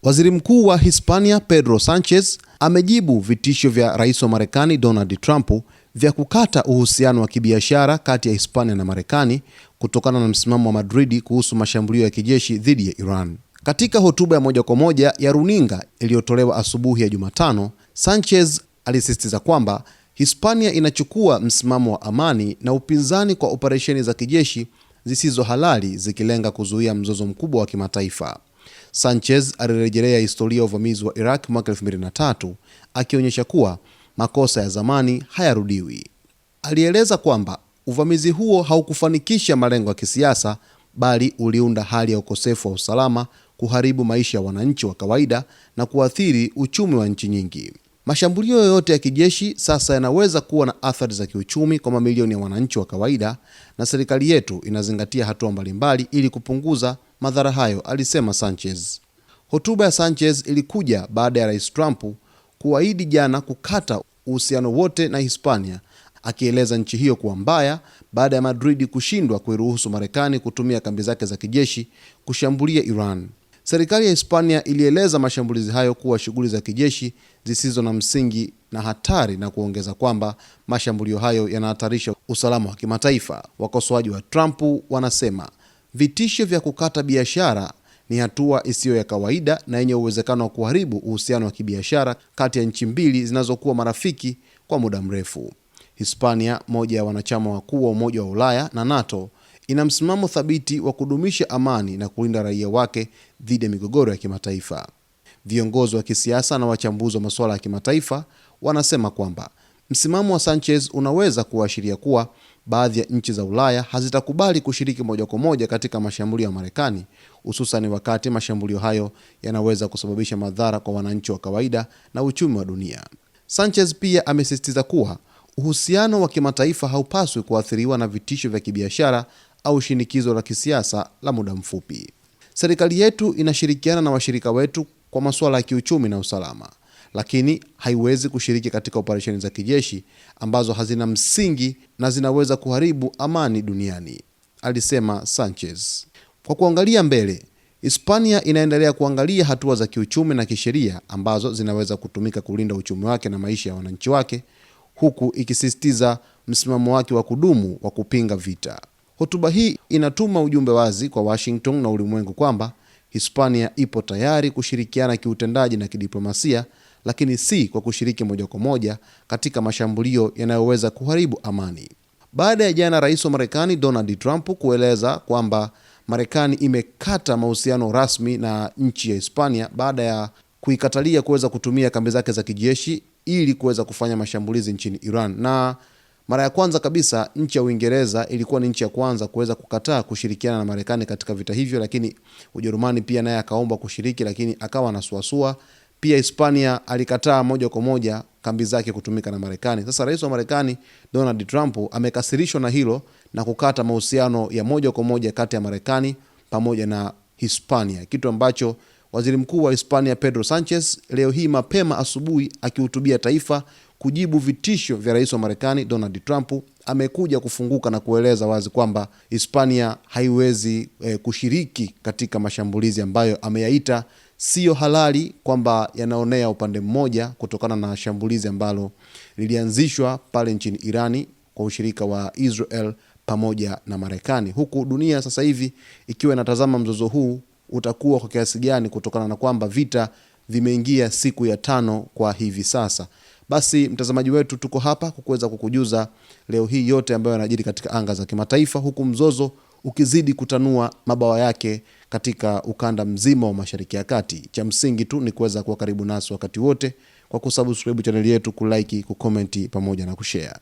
Waziri Mkuu wa Hispania Pedro Sanchez amejibu vitisho vya Rais wa Marekani Donald Trump vya kukata uhusiano wa kibiashara kati ya Hispania na Marekani kutokana na msimamo wa Madrid kuhusu mashambulio ya kijeshi dhidi ya Iran. Katika hotuba ya moja kwa moja ya runinga iliyotolewa asubuhi ya Jumatano, Sanchez alisisitiza kwamba Hispania inachukua msimamo wa amani na upinzani kwa operesheni za kijeshi zisizo halali zikilenga kuzuia mzozo mkubwa wa kimataifa. Sanchez alirejelea historia ya uvamizi wa Iraq mwaka 2003 akionyesha kuwa makosa ya zamani hayarudiwi. Alieleza kwamba uvamizi huo haukufanikisha malengo ya kisiasa bali uliunda hali ya ukosefu wa usalama, kuharibu maisha ya wananchi wa kawaida na kuathiri uchumi wa nchi nyingi. Mashambulio yoyote ya kijeshi sasa yanaweza kuwa na athari za kiuchumi kwa mamilioni ya wananchi wa kawaida, na serikali yetu inazingatia hatua mbalimbali ili kupunguza madhara hayo, alisema Sanchez. Hotuba ya Sanchez ilikuja baada ya Rais Trump kuahidi jana kukata uhusiano wote na Hispania, akieleza nchi hiyo kuwa mbaya baada ya Madrid kushindwa kuiruhusu Marekani kutumia kambi zake za kijeshi kushambulia Iran. Serikali ya Hispania ilieleza mashambulizi hayo kuwa shughuli za kijeshi zisizo na msingi na hatari, na kuongeza kwamba mashambulio hayo yanahatarisha usalama wa kimataifa. Wakosoaji wa Trump wanasema vitisho vya kukata biashara ni hatua isiyo ya kawaida na yenye uwezekano wa kuharibu uhusiano wa kibiashara kati ya nchi mbili zinazokuwa marafiki kwa muda mrefu. Hispania, moja ya wanachama wakuu wa Umoja wa Ulaya na NATO, ina msimamo thabiti wa kudumisha amani na kulinda raia wake dhidi ya migogoro ya kimataifa. Viongozi wa kisiasa na wachambuzi wa masuala ya kimataifa wanasema kwamba msimamo wa Sanchez unaweza kuashiria kuwa baadhi ya nchi za Ulaya hazitakubali kushiriki moja kwa moja katika mashambulio ya Marekani, hususan wakati mashambulio hayo yanaweza kusababisha madhara kwa wananchi wa kawaida na uchumi wa dunia. Sanchez pia amesisitiza kuwa uhusiano wa kimataifa haupaswi kuathiriwa na vitisho vya kibiashara au shinikizo la kisiasa la muda mfupi. Serikali yetu inashirikiana na washirika wetu kwa masuala ya kiuchumi na usalama, lakini haiwezi kushiriki katika operesheni za kijeshi ambazo hazina msingi na zinaweza kuharibu amani duniani, alisema Sanchez. Kwa kuangalia mbele, Hispania inaendelea kuangalia hatua za kiuchumi na kisheria ambazo zinaweza kutumika kulinda uchumi wake na maisha ya wananchi wake, huku ikisisitiza msimamo wake wa kudumu wa kupinga vita. Hotuba hii inatuma ujumbe wazi kwa Washington na ulimwengu kwamba Hispania ipo tayari kushirikiana kiutendaji na kidiplomasia, lakini si kwa kushiriki moja kwa moja katika mashambulio yanayoweza kuharibu amani. Baada ya jana Rais wa Marekani Donald Trump kueleza kwamba Marekani imekata mahusiano rasmi na nchi ya Hispania baada ya kuikatalia kuweza kutumia kambi zake za kijeshi ili kuweza kufanya mashambulizi nchini Iran. Na mara ya kwanza kabisa nchi ya Uingereza ilikuwa ni nchi ya kwanza kuweza kukataa kushirikiana na Marekani katika vita hivyo, lakini Ujerumani pia naye akaomba kushiriki, lakini akawa anasuasua. Pia Hispania alikataa moja kwa moja kambi zake kutumika na Marekani. Sasa Rais wa Marekani Donald Trump amekasirishwa na hilo na kukata mahusiano ya moja kwa moja kati ya Marekani pamoja na Hispania, kitu ambacho Waziri Mkuu wa Hispania Pedro Sanchez leo hii mapema asubuhi akihutubia taifa kujibu vitisho vya Rais wa Marekani Donald Trump amekuja kufunguka na kueleza wazi kwamba Hispania haiwezi kushiriki katika mashambulizi ambayo ameyaita sio halali, kwamba yanaonea upande mmoja kutokana na shambulizi ambalo lilianzishwa pale nchini Irani kwa ushirika wa Israel pamoja na Marekani, huku dunia sasa hivi ikiwa inatazama mzozo huu utakuwa kwa kiasi gani kutokana na kwamba vita vimeingia siku ya 5 kwa hivi sasa. Basi mtazamaji wetu, tuko hapa kukuweza kukujuza leo hii yote ambayo yanajiri katika anga za kimataifa, huku mzozo ukizidi kutanua mabawa yake katika ukanda mzima wa Mashariki ya Kati. Cha msingi tu ni kuweza kuwa karibu nasi wakati wote kwa kusubscribe channel yetu, kulike, kucomment pamoja na kushare.